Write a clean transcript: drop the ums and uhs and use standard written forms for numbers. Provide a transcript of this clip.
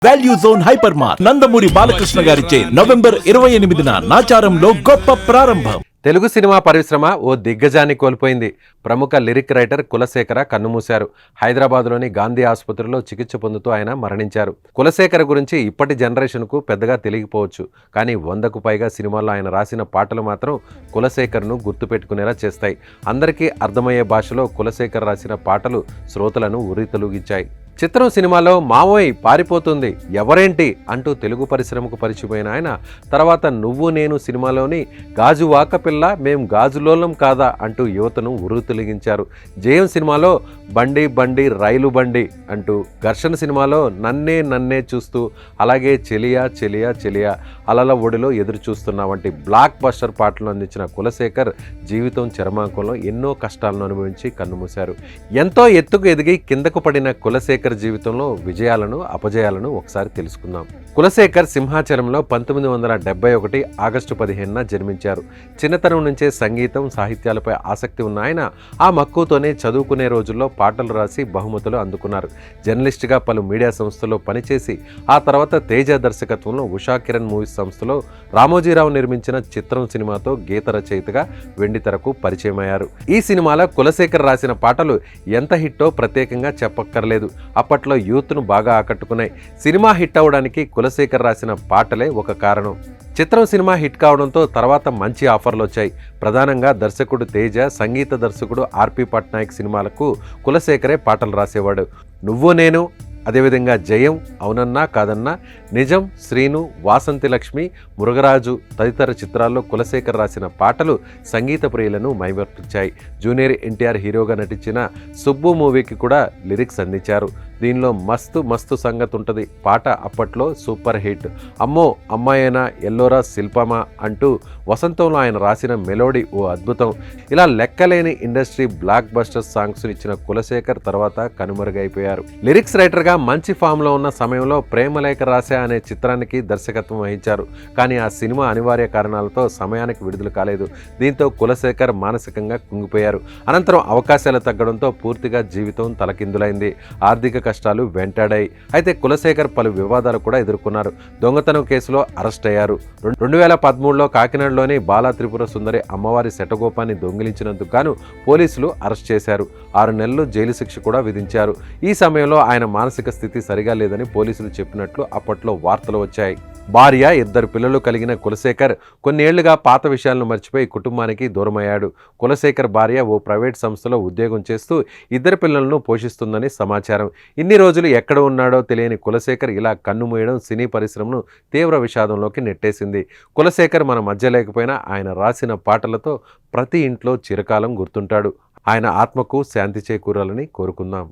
Value zone hyper mart Nandamuri Balakrishna గారిచే November 28న నాచారంలో గొప్ప ప్రారంభం. తెలుగు సినిమా పరిశ్రమ ఓ దిగ్గజాన్ని కోల్పోయింది. ప్రముఖ లిరిక్ రైటర్ కులశేఖర కన్నుమూశారు. హైదరాబాద్లోని గాంధీ ఆసుపత్రిలో చికిత్స పొందుతూ ఆయన మరణించారు. కులశేఖర గురించి ఇప్పటి జనరేషన్కు పెద్దగా తెలియకపోవచ్చు, కానీ 100కు పైగా సినిమాల్లో ఆయన రాసిన పాటలు మాత్రం కులశేఖర్ను గుర్తుపెట్టుకునేలా చేస్తాయి. అందరికీ అర్థమయ్యే భాషలో కులశేఖర్ రాసిన పాటలు శ్రోతలను ఉర్రితలూగించాయి. చిత్రం సినిమాలో మావోయ్ పారిపోతుంది ఎవరేంటి అంటూ తెలుగు పరిశ్రమకు పరిచయమైన ఆయన తర్వాత నువ్వు నేను సినిమాలోని గాజు వాక పిల్ల మేం గాజులోలం కాదా అంటూ యువతను ఉర్రుతొలగించారు. జయం సినిమాలో బండి బండి రైలు బండి అంటూ, ఘర్షణ సినిమాలో నన్నే నన్నే చూస్తూ, అలాగే చెలియా చెలియా చెలియా, అలల ఒడిలో ఎదురు చూస్తున్న వంటి బ్లాక్ బస్టర్ పాటలు అందించిన కులశేఖర్ జీవితం చరమాంకంలో ఎన్నో కష్టాలను అనుభవించి కన్నుమూశారు. ఎంతో ఎత్తుకు ఎదిగి కిందకు పడిన కులశేఖర్ జీవితంలో విజయాలను అపజయాలను ఒకసారి తెలుసుకుందాం. కులశేఖర్ సింహాచలంలో 1971 ఆగస్టు 15న జన్మించారు. చిన్నతనం నుంచే సంగీతం సాహిత్యాలపై ఆసక్తి ఉన్న ఆయన ఆ మక్కువతోనే చదువుకునే రోజుల్లో పాటలు రాసి బహుమతులు అందుకున్నారు. జర్నలిస్ట్గా పలు మీడియా సంస్థల్లో పనిచేసి ఆ తర్వాత తేజ దర్శకత్వంలో ఉషా కిరణ్ మూవీస్ సంస్థలో రామోజీరావు నిర్మించిన చిత్రం సినిమాతో గీత రచయితగా వెండితెరకు పరిచయమయ్యారు. ఈ సినిమాలో కులశేఖర్ రాసిన పాటలు ఎంత హిట్టో ప్రత్యేకంగా చెప్పక్కర్లేదు. అప్పట్లో యూత్ను బాగా ఆకట్టుకున్నాయి. సినిమా హిట్ అవడానికి కులశేఖర్ రాసిన పాటలే ఒక కారణం. చిత్రం సినిమా హిట్ కావడంతో తర్వాత మంచి ఆఫర్లు వచ్చాయి. ప్రధానంగా దర్శకుడు తేజ, సంగీత దర్శకుడు ఆర్పి పట్నాయక్ సినిమాలకు కులశేఖరే పాటలు రాసేవాడు. నువ్వు నేను, అదేవిధంగా జయం, అవునన్నా కాదన్నా, నిజం, శ్రీను, వాసంతి లక్ష్మి, మురుగరాజు తదితర చిత్రాల్లో కులశేఖర్ రాసిన పాటలు సంగీత ప్రియులను మైమర్పించాయి. జూనియర్ ఎన్టీఆర్ హీరోగా నటించిన సుబ్బు మూవీకి కూడా లిరిక్స్ అందించారు. దీనిలో మస్తు మస్తు సంగతి ఉంటుంది పాట అప్పట్లో సూపర్ హిట్. అమ్మో అమ్మాయేనా, ఎల్లోరా శిల్పమా అంటూ వసంతంలో ఆయన రాసిన మెలోడీ ఓ అద్భుతం. ఇలా లెక్కలేని ఇండస్ట్రీ బ్లాక్ బస్టర్ సాంగ్స్ ఇచ్చిన కులశేఖర్ తర్వాత కనుమరుగైపోయారు. లిరిక్స్ రైటర్గా మంచి ఫామ్లో ఉన్న సమయంలో ప్రేమలేఖ రాశా అనే చిత్రానికి దర్శకత్వం వహించారు. కానీ ఆ సినిమా అనివార్య కారణాలతో సమయానికి విడుదల కాలేదు. దీంతో కులశేఖర్ మానసికంగా కుంగిపోయారు. అనంతరం అవకాశాలు తగ్గడంతో పూర్తిగా జీవితం తలకిందులైంది. ఆర్థిక కష్టాలు వెంటాడాయి. అయితే కులశేఖర్ పలు వివాదాలు కూడా ఎదుర్కొన్నారు. దొంగతనం కేసులో అరెస్ట్ అయ్యారు. 2013లో కాకినాడలోని బాలా త్రిపుర సుందరి అమ్మవారి శటగోపాన్ని దొంగిలించినందుకు గాను పోలీసులు అరెస్ట్ చేశారు. 6 నెలలు జైలు శిక్ష కూడా విధించారు. ఈ సమయంలో ఆయన మానసిక స్థితి సరిగా లేదని పోలీసులు చెప్పినట్లు అప్పట్లో వార్తలు వచ్చాయి. భార్య, 2 పిల్లలు కలిగిన కులశేఖర్ కొన్నేళ్లుగా పాత విషయాలను మర్చిపోయి కుటుంబానికి దూరమయ్యాడు. కులశేఖర్ భార్య ఓ ప్రైవేట్ సంస్థలో ఉద్యోగం చేస్తూ 2 పిల్లలను పోషిస్తుందని సమాచారం. ఇన్ని రోజులు ఎక్కడ ఉన్నాడో తెలియని కులశేఖర్ ఇలా కన్నుమూయడం సినీ పరిశ్రమను తీవ్ర విషాదంలోకి నెట్టేసింది. కులశేఖర్ మన మధ్య లేకపోయినా ఆయన రాసిన పాటలతో ప్రతి ఇంట్లో చిరకాలం గుర్తుంటాడు. ఆయన ఆత్మకు శాంతి చేకూరాలని కోరుకుందాం.